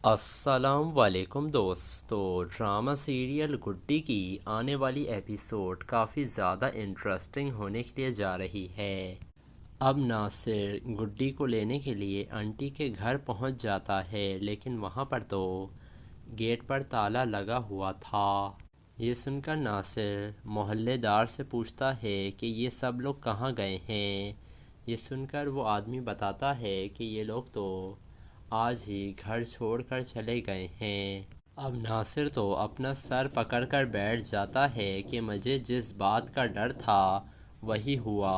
السلام علیکم دوستو، ڈرامہ سیریل گڈی کی آنے والی ایپیسوڈ کافی زیادہ انٹرسٹنگ ہونے کے لیے جا رہی ہے۔ اب ناصر گڈی کو لینے کے لیے آنٹی کے گھر پہنچ جاتا ہے، لیکن وہاں پر تو گیٹ پر تالا لگا ہوا تھا۔ یہ سن کر ناصر محلے دار سے پوچھتا ہے کہ یہ سب لوگ کہاں گئے ہیں۔ یہ سن کر وہ آدمی بتاتا ہے کہ یہ لوگ تو آج ہی گھر چھوڑ کر چلے گئے ہیں۔ اب ناصر تو اپنا سر پکڑ کر بیٹھ جاتا ہے کہ مجھے جس بات کا ڈر تھا وہی ہوا۔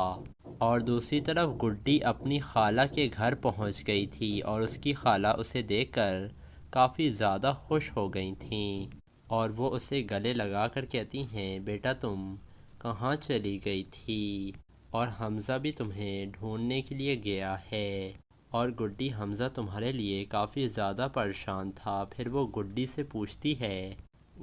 اور دوسری طرف گڈی اپنی خالہ کے گھر پہنچ گئی تھی اور اس کی خالہ اسے دیکھ کر کافی زیادہ خوش ہو گئی تھیں، اور وہ اسے گلے لگا کر کہتی ہیں، بیٹا تم کہاں چلی گئی تھی؟ اور حمزہ بھی تمہیں ڈھونڈنے کے لیے گیا ہے۔ اور گڈی حمزہ تمہارے لیے کافی زیادہ پریشان تھا۔ پھر وہ گڈی سے پوچھتی ہے،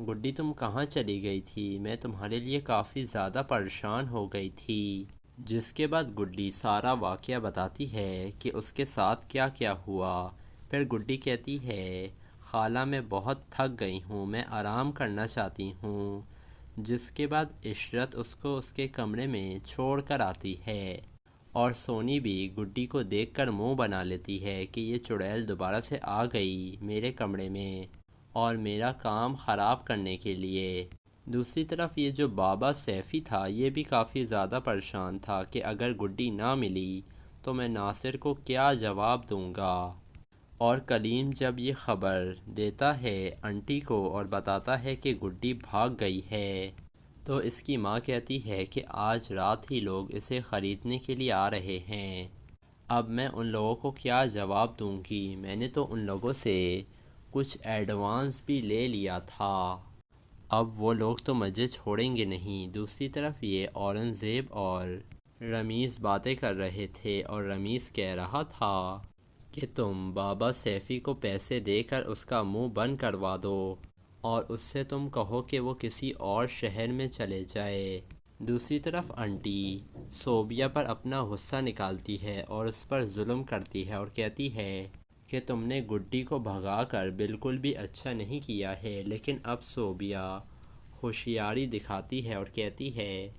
گڈی تم کہاں چلی گئی تھی؟ میں تمہارے لیے کافی زیادہ پریشان ہو گئی تھی۔ جس کے بعد گڈی سارا واقعہ بتاتی ہے کہ اس کے ساتھ کیا کیا ہوا۔ پھر گڈی کہتی ہے، خالہ میں بہت تھک گئی ہوں، میں آرام کرنا چاہتی ہوں۔ جس کے بعد عشرت اس کو اس کے کمرے میں چھوڑ کر آتی ہے، اور سونی بھی گڈی کو دیکھ کر منہ بنا لیتی ہے کہ یہ چڑیل دوبارہ سے آ گئی میرے کمرے میں اور میرا کام خراب کرنے کے لیے۔ دوسری طرف یہ جو بابا سیفی تھا یہ بھی کافی زیادہ پریشان تھا کہ اگر گڈی نہ ملی تو میں ناصر کو کیا جواب دوں گا۔ اور کلیم جب یہ خبر دیتا ہے آنٹی کو اور بتاتا ہے کہ گڈی بھاگ گئی ہے، تو اس کی ماں کہتی ہے کہ آج رات ہی لوگ اسے خریدنے کے لیے آ رہے ہیں۔ اب میں ان لوگوں کو کیا جواب دوں گی؟ میں نے تو ان لوگوں سے کچھ ایڈوانس بھی لے لیا تھا، اب وہ لوگ تو مجھے چھوڑیں گے نہیں۔ دوسری طرف یہ اورنگزیب اور رمیز باتیں کر رہے تھے، اور رمیز کہہ رہا تھا کہ تم بابا سیفی کو پیسے دے کر اس کا منہ بند کروا دو، اور اس سے تم کہو کہ وہ کسی اور شہر میں چلے جائے۔ دوسری طرف آنٹی صوبیہ پر اپنا غصہ نکالتی ہے اور اس پر ظلم کرتی ہے اور کہتی ہے کہ تم نے گڈی کو بھگا کر بالکل بھی اچھا نہیں کیا ہے۔ لیکن اب صوبیہ ہوشیاری دکھاتی ہے اور کہتی ہے،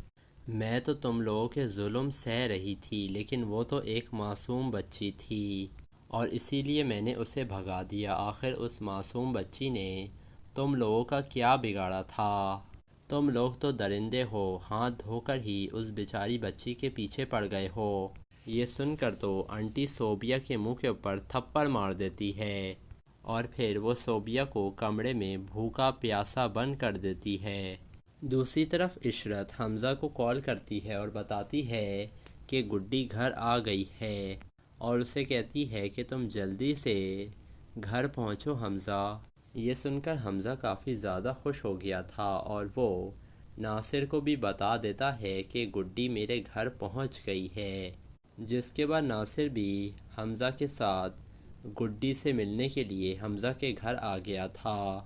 میں تو تم لوگوں کے ظلم سہ رہی تھی، لیکن وہ تو ایک معصوم بچی تھی اور اسی لیے میں نے اسے بھگا دیا۔ آخر اس معصوم بچی نے تم لوگوں کا کیا بگاڑا تھا؟ تم لوگ تو درندے ہو، ہاتھ دھو کر ہی اس بیچاری بچی کے پیچھے پڑ گئے ہو۔ یہ سن کر تو آنٹی صوبیہ کے منہ کے اوپر تھپڑ مار دیتی ہے، اور پھر وہ صوبیہ کو کمرے میں بھوکا پیاسا بند کر دیتی ہے۔ دوسری طرف عشرت حمزہ کو کال کرتی ہے اور بتاتی ہے کہ گڈی گھر آ گئی ہے، اور اسے کہتی ہے کہ تم جلدی سے گھر پہنچو حمزہ۔ یہ سن کر حمزہ کافی زیادہ خوش ہو گیا تھا، اور وہ ناصر کو بھی بتا دیتا ہے کہ گڈی میرے گھر پہنچ گئی ہے۔ جس کے بعد ناصر بھی حمزہ کے ساتھ گڈی سے ملنے کے لیے حمزہ کے گھر آ گیا تھا۔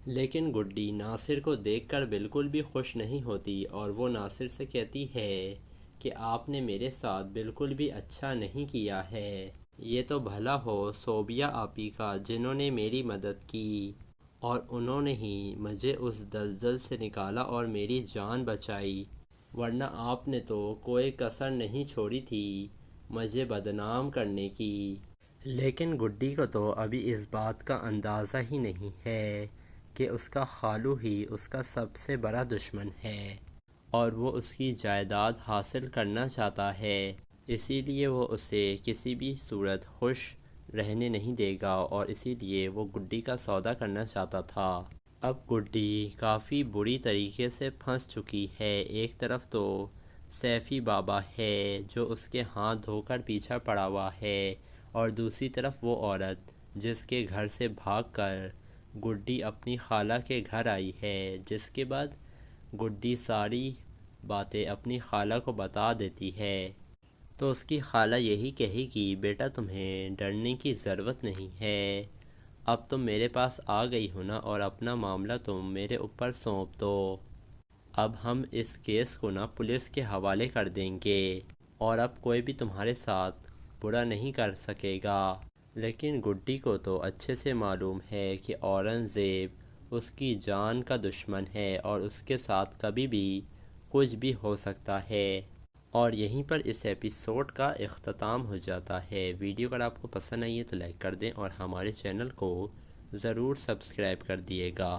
لیکن گڈی ناصر کو دیکھ کر بالکل بھی خوش نہیں ہوتی، اور وہ ناصر سے کہتی ہے کہ آپ نے میرے ساتھ بالکل بھی اچھا نہیں کیا ہے۔ یہ تو بھلا ہو صوبیہ آپی کا جنہوں نے میری مدد کی، اور انہوں نے ہی مجھے اس دلدل سے نکالا اور میری جان بچائی، ورنہ آپ نے تو کوئی کسر نہیں چھوڑی تھی مجھے بدنام کرنے کی۔ لیکن گڈی کو تو ابھی اس بات کا اندازہ ہی نہیں ہے کہ اس کا خالو ہی اس کا سب سے بڑا دشمن ہے، اور وہ اس کی جائیداد حاصل کرنا چاہتا ہے۔ اسی لیے وہ اسے کسی بھی صورت خوش رہنے نہیں دے گا، اور اسی لیے وہ گڈی کا سودا کرنا چاہتا تھا۔ اب گڈی کافی بری طریقے سے پھنس چکی ہے۔ ایک طرف تو سیفی بابا ہے جو اس کے ہاتھ دھو کر پیچھا پڑا ہوا ہے، اور دوسری طرف وہ عورت جس کے گھر سے بھاگ کر گڈی اپنی خالہ کے گھر آئی ہے۔ جس کے بعد گڈی ساری باتیں اپنی خالہ کو بتا دیتی ہے، تو اس کی خالہ یہی کہے گی، بیٹا تمہیں ڈرنے کی ضرورت نہیں ہے، اب تم میرے پاس آ گئی ہو نا، اور اپنا معاملہ تم میرے اوپر سونپ دو۔ اب ہم اس کیس کو نا پولیس کے حوالے کر دیں گے، اور اب کوئی بھی تمہارے ساتھ برا نہیں کر سکے گا۔ لیکن گڈی کو تو اچھے سے معلوم ہے کہ اورنگزیب اس کی جان کا دشمن ہے اور اس کے ساتھ کبھی بھی کچھ بھی ہو سکتا ہے۔ اور یہیں پر اس ایپیسوڈ کا اختتام ہو جاتا ہے۔ ویڈیو اگر آپ کو پسند آئی ہے تو لائک کر دیں اور ہمارے چینل کو ضرور سبسکرائب کر دیے گا۔